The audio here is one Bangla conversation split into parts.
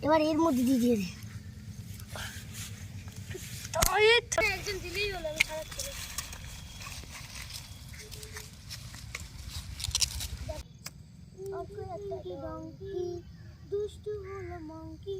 এবার এর মধ্যে দিয়ে দে। একজন দিলেই হলো, আমি ছাড়াচ্ছি না। দুষ্টু হলো মঙ্কি।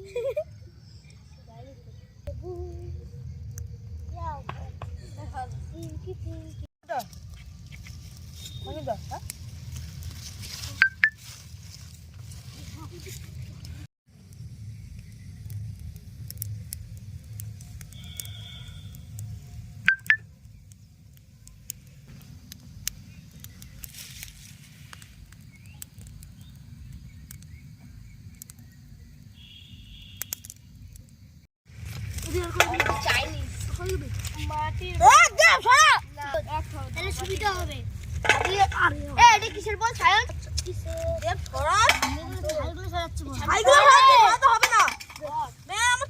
সুবিধা হবে। এটা কিসের বল? ছায়া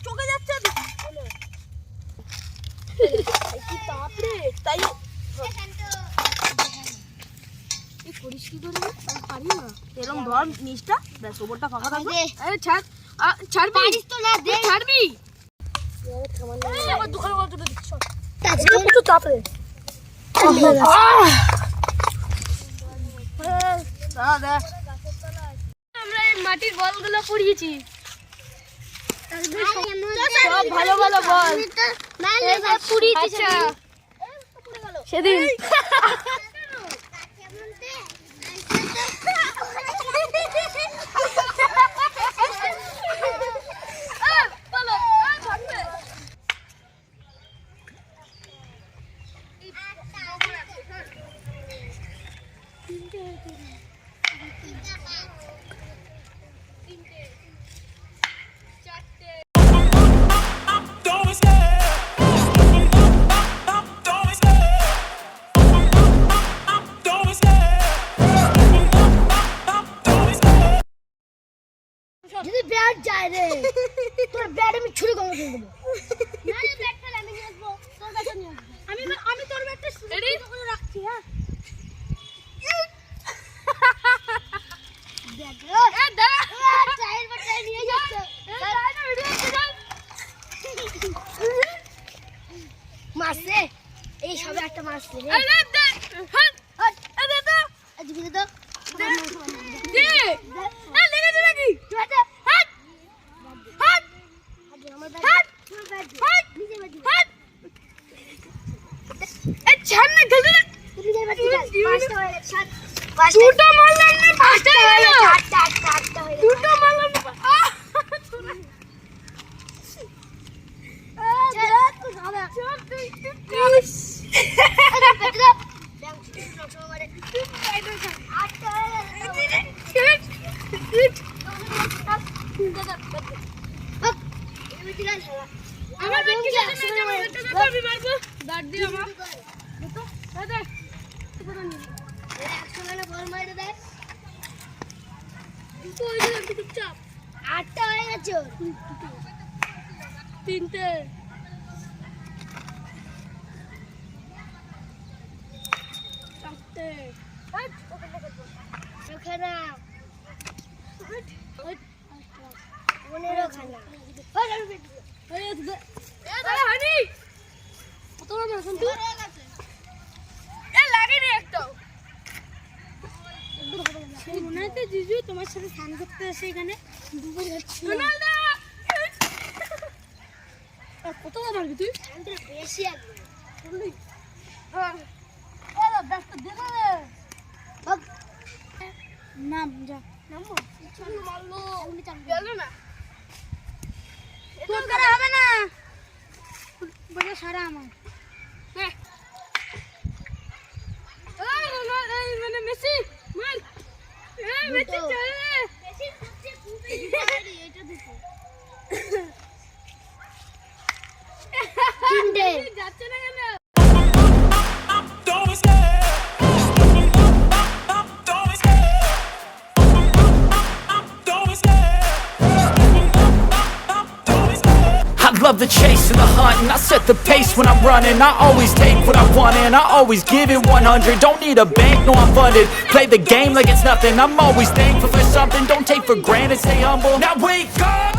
চোখে যাচ্ছে। তাই করিস কি করে? পারি না। এরকম ধর নিচটা, ব্যাস ওপরটা ফাঁকা থাকবে। ছাড়, ছাড়বি? পারিস তো না, দে। ছাড়বি? আমার দোকানে কত দিচ্ছ? কত চাপ রে। আমরা এই মাটির বলগুলো পুড়িয়েছি। সব ভালো ভালো বল পুড়িয়েছি সেদিন। যদি ব্যাট যায় রে, তোর ব্যাট আমি ছুরি কম করে দেবো। না রে, ব্যাট ফেলে আমি নিয়ে আসবো, তোর ব্যাট নিয়ে আসবো। আমি তোর ব্যাটটা রেডি করে রাখছি। হ্যাঁ মারছে, এই সবে একটা মারছে রে। দুটো মারলাম না, পাঁচটা হলো। দুটো মারলাম না। আটটা হয়ে গেছে, তিনটে। চারটে। খানা 15 খানা। জিজু তোমার সাথে স্নান করতে আসে এখানে কত মারবি তুই? বেশি নাম যা মারলো না হবে না বলে সারা আমার মানে মেসি মার মেসি চলে মেসি এটা দুটো তিনটে যাচ্ছে না কেন I love the chase and the hunt, and I set the pace when I'm running. I always take what I want and I always give it 100. Don't need a bank, no I'm funded. Play the game like it's nothing. I'm always thankful for something. Don't take for granted, stay humble. Now wake up,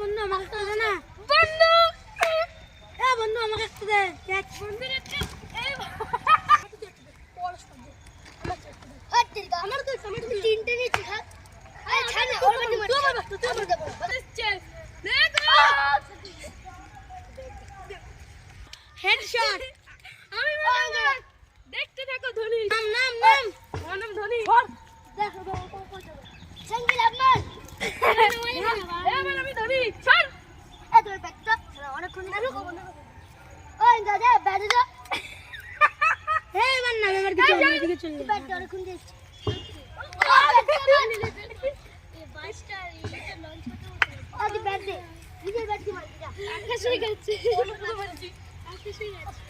বন্ধু আমাকে একটা দে না বন্ধু এ বন্ধু আমাকে একটা দে ক্যাচ বন্ধু রেখে এই হাত দে আমার তো তিনটে নিয়েছি হাত আরে ছাড় না ওর বাড়ি মার তুই আমার তুই আমার দেবো হেডশট আমি দেখতে থাকো ধোনি নাম নাম নাম আমার নাম ধোনি দেখো সঙ্গীত আপনার এবার আমি ধোনি চল এ তোর ব্যাগটা অনেকক্ষণ ধরে ওই দাদা ব্যাগে যা হে মান না আমার দিকে চল এদিকে চল ব্যাগটা অনেকক্ষণ দিয়েছি আদি ব্যাগ দে নিজের ব্যাগ দি মার যা আকাশে গেছে আকাশে গেছে